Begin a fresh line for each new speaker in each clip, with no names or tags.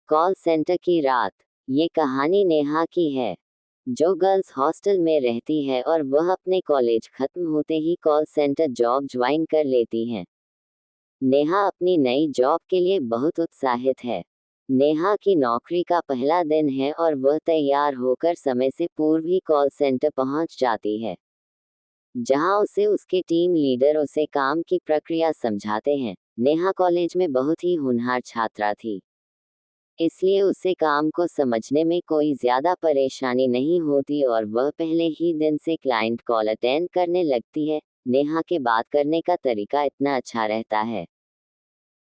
Call centre की रात। ये कहानी नेहा की है, जो गर्ल्स हॉस्टल में रहती है और वह अपने कॉलेज खत्म होते ही कॉल सेंटर जॉब ज्वाइन कर लेती हैं। नेहा अपनी नई जॉब के लिए बहुत उत्साहित है। नेहा की नौकरी का पहला दिन है और वह तैयार होकर समय से पूर्व ही कॉल सेंटर पहुंच जाती है, जहां उसे उसके टीम लीडर उसे काम की प्रक्रिया समझाते हैं। नेहा कॉलेज में बहुत ही होनहार छात्रा थी, इसलिए उसे काम को समझने में कोई ज्यादा परेशानी नहीं होती और वह पहले ही दिन से क्लाइंट कॉल अटेंड करने लगती है। नेहा के बात करने का तरीका इतना अच्छा रहता है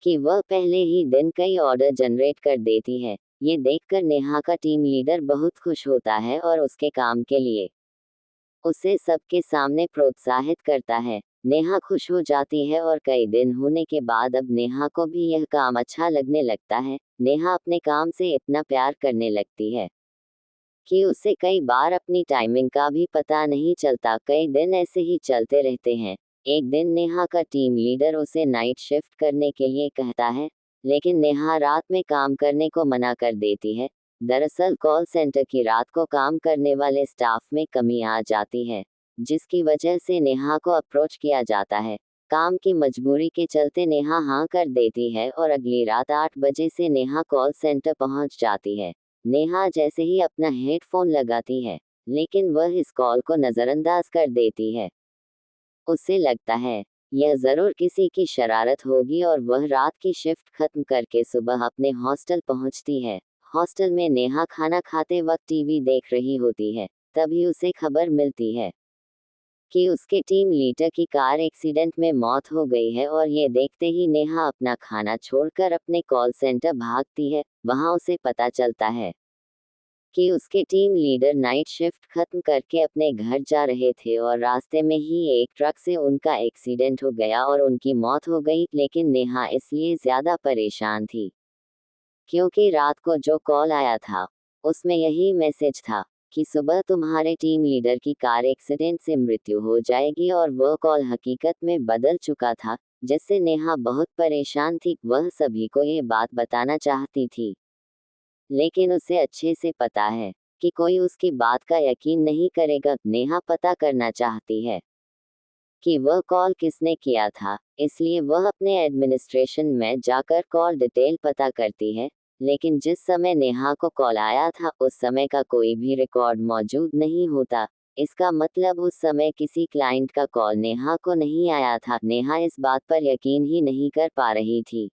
कि वह पहले ही दिन कई ऑर्डर जनरेट कर देती है। ये देखकर नेहा का टीम लीडर बहुत खुश होता है और उसके काम के लिए उसे सबके सामने प्रोत्साहित करता है। नेहा खुश हो जाती है और कई दिन होने के बाद अब नेहा को भी यह काम अच्छा लगने लगता है। नेहा अपने काम से इतना प्यार करने लगती है कि उसे कई बार अपनी टाइमिंग का भी पता नहीं चलता। कई दिन ऐसे ही चलते रहते हैं। एक दिन नेहा का टीम लीडर उसे नाइट शिफ्ट करने के लिए कहता है, लेकिन नेहा रात में काम करने को मना कर देती है। दरअसल कॉल सेंटर की रात को काम करने वाले स्टाफ में कमी आ जाती है, जिसकी वजह से नेहा को अप्रोच किया जाता है। काम की मजबूरी के चलते नेहा हाँ कर देती है और अगली रात 8 बजे से नेहा कॉल सेंटर पहुंच जाती है। नेहा जैसे ही अपना हेडफोन लगाती है, लेकिन वह इस कॉल को नजरअंदाज कर देती है। उसे लगता है यह जरूर किसी की शरारत होगी और वह रात की शिफ्ट खत्म करके सुबह अपने हॉस्टल पहुंचती है। हॉस्टल में नेहा खाना खाते वक्त टीवी देख रही होती है, तभी उसे खबर मिलती है कि उसके टीम लीडर की कार एक्सीडेंट में मौत हो गई है और ये देखते ही नेहा अपना खाना छोड़कर अपने कॉल सेंटर भागती है। वहां उसे पता चलता है कि उसके टीम लीडर नाइट शिफ्ट खत्म करके अपने घर जा रहे थे और रास्ते में ही एक ट्रक से उनका एक्सीडेंट हो गया और उनकी मौत हो गई। लेकिन नेहा इसलिए ज्यादा परेशान थी क्योंकि रात को जो कॉल आया था उसमें यही मैसेज था कि सुबह तुम्हारे टीम लीडर की कार एक्सीडेंट से मृत्यु हो जाएगी, और वह कॉल हकीकत में बदल चुका था, जिससे नेहा बहुत परेशान थी। वह सभी को ये बात बताना चाहती थी, लेकिन उसे अच्छे से पता है कि कोई उसकी बात का यकीन नहीं करेगा। नेहा पता करना चाहती है कि वह कॉल किसने किया था, इसलिए वह अपने एडमिनिस्ट्रेशन में जाकर कॉल डिटेल पता करती है। लेकिन जिस समय नेहा को कॉल आया था उस समय का कोई भी रिकॉर्ड मौजूद नहीं होता। इसका मतलब उस समय किसी क्लाइंट का कॉल नेहा को नहीं आया था। नेहा इस बात पर यकीन ही नहीं कर पा रही थी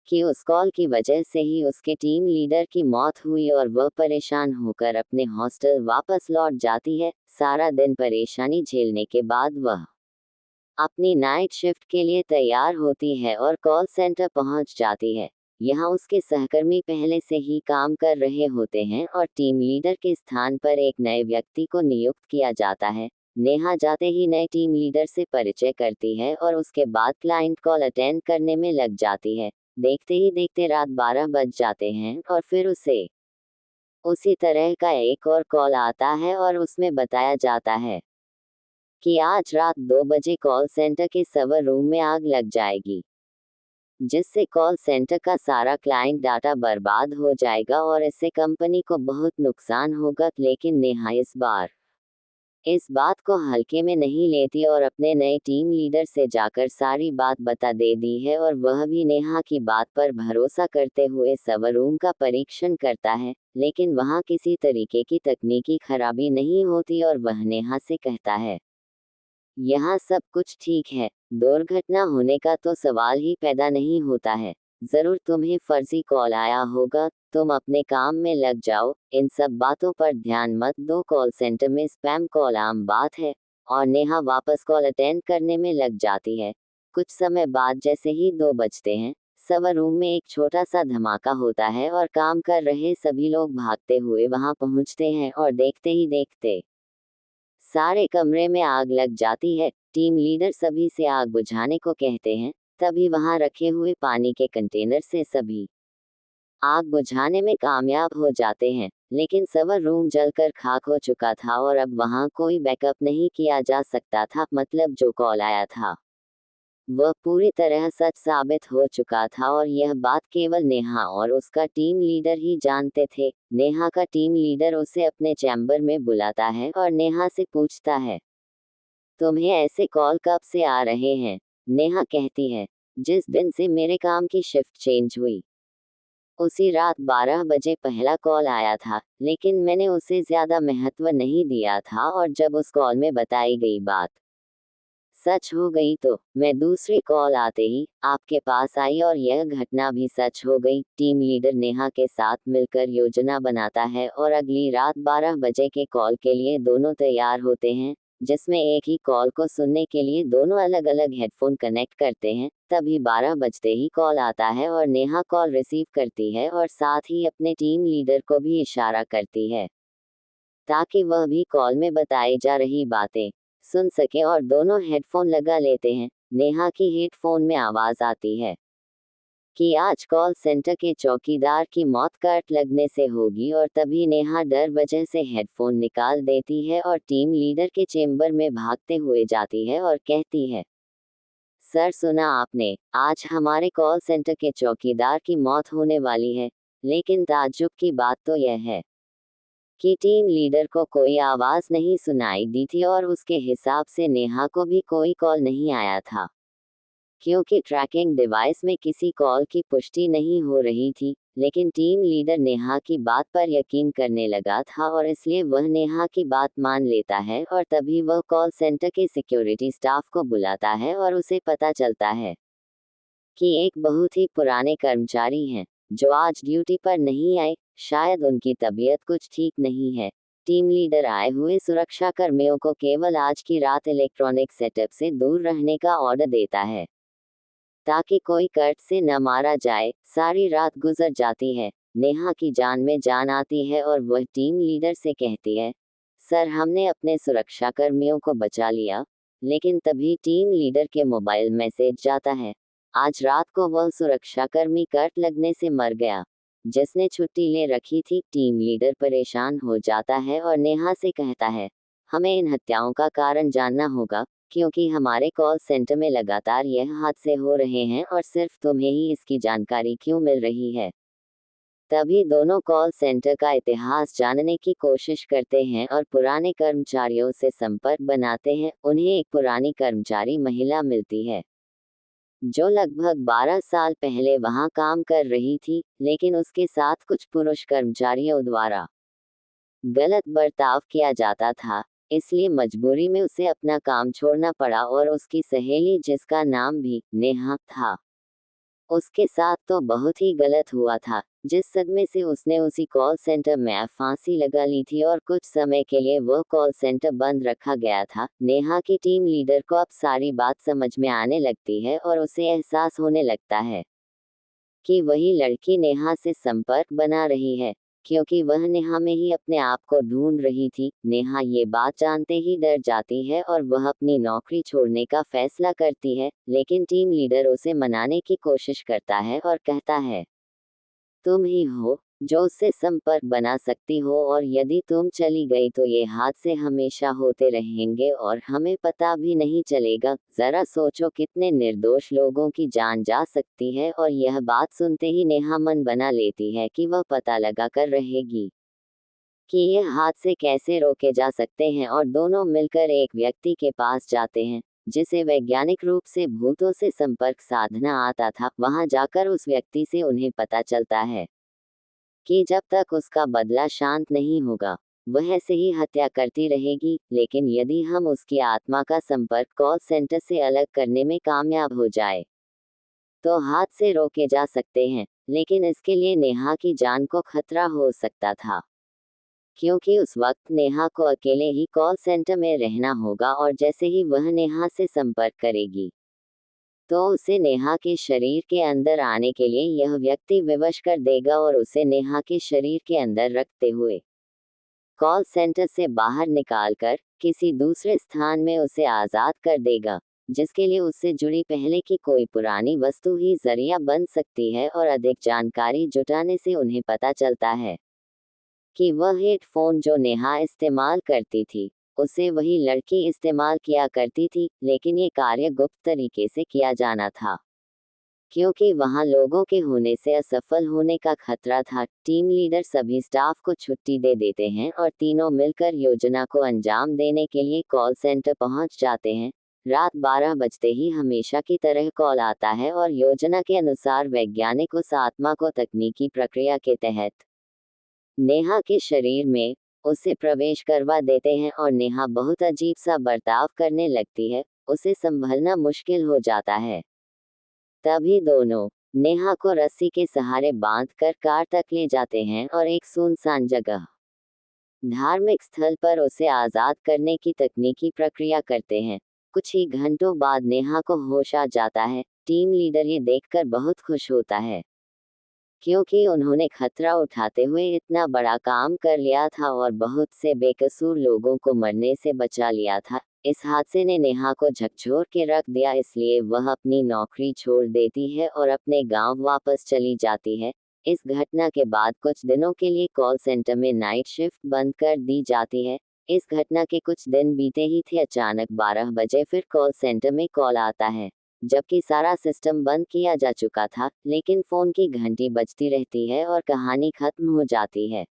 कि उस कॉल की वजह से ही उसके टीम लीडर की मौत हुई और वह परेशान होकर अपने हॉस्टल वापस लौट जाती है। सारा दिन परेशानी झेलने के बाद वह अपनी नाइट शिफ्ट के लिए तैयार होती है और कॉल सेंटर पहुंच जाती है। यहाँ उसके सहकर्मी पहले से ही काम कर रहे होते हैं और टीम लीडर के स्थान पर एक नए व्यक्ति को नियुक्त किया जाता है। नेहा जाते ही नए टीम लीडर से परिचय करती है और उसके बाद क्लाइंट कॉल अटेंड करने में लग जाती है। देखते ही देखते रात 12 बज जाते हैं और फिर उसे उसी तरह का एक और कॉल आता है और उसमें बताया जाता है कि आज रात 2 बजे कॉल सेंटर के सर्वर रूम में आग लग जाएगी, जिससे कॉल सेंटर का सारा क्लाइंट डाटा बर्बाद हो जाएगा और इससे कंपनी को बहुत नुकसान होगा। लेकिन नेहा इस बात को हल्के में नहीं लेती और अपने नए टीम लीडर से जाकर सारी बात बता दे दी है, और वह भी नेहा की बात पर भरोसा करते हुए सर्वर रूम का परीक्षण करता है। लेकिन वहां किसी तरीके की तकनीकी खराबी नहीं होती और वह नेहा से कहता है, यहाँ सब कुछ ठीक है, दुर्घटना होने का तो सवाल ही पैदा नहीं होता है। जरूर तुम्हें फर्जी कॉल आया होगा, तुम अपने काम में लग जाओ, इन सब बातों पर ध्यान मत दो। कॉल सेंटर में स्पैम कॉल आम बात है। और नेहा वापस कॉल अटेंड करने में लग जाती है। कुछ समय बाद जैसे ही 2 बजते हैं, सर्वर रूम में एक छोटा सा धमाका होता है और काम कर रहे सभी लोग भागते हुए वहां पहुंचते हैं और देखते ही देखते सारे कमरे में आग लग जाती है। टीम लीडर सभी से आग बुझाने को कहते हैं, तभी वहां रखे हुए पानी के कंटेनर से सभी आग बुझाने में कामयाब हो जाते हैं। लेकिन सर्वर रूम जलकर खाक हो चुका था और अब वहां कोई बैकअप नहीं किया जा सकता था, मतलब जो कॉल आया था वह पूरी तरह सच साबित हो चुका था और यह बात केवल नेहा और उसका टीम लीडर ही जानते थे। नेहा का टीम लीडर उसे अपने चैम्बर में बुलाता है और नेहा से पूछता है, तुम्हें ऐसे कॉल कब से आ रहे हैं? नेहा कहती है, जिस दिन से मेरे काम की शिफ्ट चेंज हुई। उसी रात 12 बजे पहला कॉल आया था, लेकिन मैंने उसे ज्यादा महत्व नहीं दिया था और जब उस कॉल में बताई गई बात सच हो गई तो मैं दूसरी कॉल आते ही आपके पास आई और यह घटना भी सच हो गई। टीम लीडर नेहा के साथ मिलकर योजना बनाता है और अगली रात 12 बजे के कॉल के लिए दोनों तैयार होते हैं, जिसमें एक ही कॉल को सुनने के लिए दोनों अलग अलग हेडफोन कनेक्ट करते हैं। तभी 12 बजते ही कॉल आता है और नेहा कॉल रिसीव करती है और साथ ही अपने टीम लीडर को भी इशारा करती है ताकि वह भी कॉल में बताई जा रही बातें सुन सके और दोनों हेडफोन लगा लेते हैं। नेहा की हेडफोन में आवाज आती है कि आज कॉल सेंटर के चौकीदार की मौत कट लगने से होगी और तभी नेहा डर वजह से हेडफोन निकाल देती है और टीम लीडर के चेम्बर में भागते हुए जाती है और कहती है, सर सुना आपने, आज हमारे कॉल सेंटर के चौकीदार की मौत होने वाली है। लेकिन ताज्जुब की बात तो यह है कि टीम लीडर को कोई आवाज नहीं सुनाई दी थी और उसके हिसाब से नेहा को भी कोई कॉल नहीं आया था, क्योंकि ट्रैकिंग डिवाइस में किसी कॉल की पुष्टि नहीं हो रही थी। लेकिन टीम लीडर नेहा की बात पर यकीन करने लगा था और इसलिए वह नेहा की बात मान लेता है और तभी वह कॉल सेंटर के सिक्योरिटी स्टाफ को बुलाता है और उसे पता चलता है कि एक बहुत ही पुराने कर्मचारी हैं जो आज ड्यूटी पर नहीं आए, शायद उनकी तबीयत कुछ ठीक नहीं है। टीम लीडर आए हुए सुरक्षा कर्मियों को केवल आज की रात इलेक्ट्रॉनिक सेटअप से दूर रहने का ऑर्डर देता है ताकि कोई कट से न मारा जाए। सारी रात गुजर जाती है, नेहा की जान में जान आती है और वह टीम लीडर से कहती है, सर हमने अपने सुरक्षा कर्मियों को बचा लिया। लेकिन तभी टीम लीडर के मोबाइल मैसेज जाता है, आज रात को वह सुरक्षाकर्मी कट लगने से मर गया जिसने छुट्टी ले रखी थी। टीम लीडर परेशान हो जाता है और नेहा से कहता है, हमें इन हत्याओं का कारण जानना होगा, क्योंकि हमारे कॉल सेंटर में लगातार यह हादसे हो रहे हैं और सिर्फ तुम्हें ही इसकी जानकारी क्यों मिल रही है। तभी दोनों कॉल सेंटर का इतिहास जानने की कोशिश करते हैं और पुराने कर्मचारियों से संपर्क बनाते हैं। उन्हें एक पुरानी कर्मचारी महिला मिलती है जो लगभग 12 साल पहले वहां काम कर रही थी, लेकिन उसके साथ कुछ पुरुष कर्मचारियों द्वारा गलत बर्ताव किया जाता था, इसलिए मजबूरी में उसे अपना काम छोड़ना पड़ा और उसकी सहेली जिसका नाम भी नेहा था, उसके साथ तो बहुत ही गलत हुआ था, जिस सदमे से उसने उसी कॉल सेंटर में फांसी लगा ली थी और कुछ समय के लिए वह कॉल सेंटर बंद रखा गया था। नेहा की टीम लीडर को अब सारी बात समझ में आने लगती है और उसे एहसास होने लगता है कि वही लड़की नेहा से संपर्क बना रही है, क्योंकि वह नेहा में ही अपने आप को ढूंढ रही थी। नेहा ये बात जानते ही डर जाती है और वह अपनी नौकरी छोड़ने का फैसला करती है, लेकिन टीम लीडर उसे मनाने की कोशिश करता है और कहता है, तुम ही हो जो उससे संपर्क बना सकती हो और यदि तुम चली गई तो ये हादसे हमेशा होते रहेंगे और हमें पता भी नहीं चलेगा। जरा सोचो कितने निर्दोष लोगों की जान जा सकती है। और यह बात सुनते ही नेहा मन बना लेती है कि वह पता लगा कर रहेगी कि यह हादसे कैसे रोके जा सकते हैं और दोनों मिलकर एक व्यक्ति के पास जाते हैं जिसे वैज्ञानिक रूप से भूतों से संपर्क साधना आता था। वहां जाकर उस व्यक्ति से उन्हें पता चलता है कि जब तक उसका बदला शांत नहीं होगा वह ऐसे ही हत्या करती रहेगी, लेकिन यदि हम उसकी आत्मा का संपर्क कॉल सेंटर से अलग करने में कामयाब हो जाए तो हादसे रोके जा सकते हैं। लेकिन इसके लिए नेहा की जान को खतरा हो सकता था, क्योंकि उस वक्त नेहा को अकेले ही कॉल सेंटर में रहना होगा और जैसे ही वह नेहा से संपर्क करेगी तो उसे नेहा के शरीर के अंदर आने के लिए यह व्यक्ति विवश कर देगा और उसे नेहा के शरीर के अंदर रखते हुए कॉल सेंटर से बाहर निकालकर किसी दूसरे स्थान में उसे आजाद कर देगा, जिसके लिए उससे जुड़ी पहले की कोई पुरानी वस्तु ही जरिया बन सकती है। और अधिक जानकारी जुटाने से उन्हें पता चलता है कि वह हेडफोन जो नेहा इस्तेमाल करती थी उसे वही लड़की इस्तेमाल किया करती थी, लेकिन ये कार्य गुप्त तरीके से किया जाना था। क्योंकि वहां लोगों के होने से असफल होने का खतरा था, टीम लीडर सभी स्टाफ को छुट्टी दे देते हैं और तीनों मिलकर योजना को अंजाम देने के लिए कॉल सेंटर पहुंच जाते हैं। रात 12 बजते ही हमेशा की तरह कॉल आता है और योजना के अनुसार वैज्ञानिक उस आत्मा को तकनीकी प्रक्रिया के तहत नेहा के शरीर में उसे प्रवेश करवा देते हैं और नेहा बहुत अजीब सा बर्ताव करने लगती है, उसे संभलना मुश्किल हो जाता है। तभी दोनों नेहा को रस्सी के सहारे बांधकर कार तक ले जाते हैं और एक सुनसान जगह धार्मिक स्थल पर उसे आजाद करने की तकनीकी प्रक्रिया करते हैं। कुछ ही घंटों बाद नेहा को होश आ जाता है। टीम लीडर ये देखकर बहुत खुश होता है, क्योंकि उन्होंने खतरा उठाते हुए इतना बड़ा काम कर लिया था और बहुत से बेकसूर लोगों को मरने से बचा लिया था। इस हादसे ने नेहा को झकझोर के रख दिया, इसलिए वह अपनी नौकरी छोड़ देती है और अपने गांव वापस चली जाती है। इस घटना के बाद कुछ दिनों के लिए कॉल सेंटर में नाइट शिफ्ट बंद कर दी जाती है। इस घटना के कुछ दिन बीते ही थे, अचानक 12 बजे फिर कॉल सेंटर में कॉल आता है, जबकि सारा सिस्टम बंद किया जा चुका था, लेकिन फोन की घंटी बजती रहती है और कहानी खत्म हो जाती है।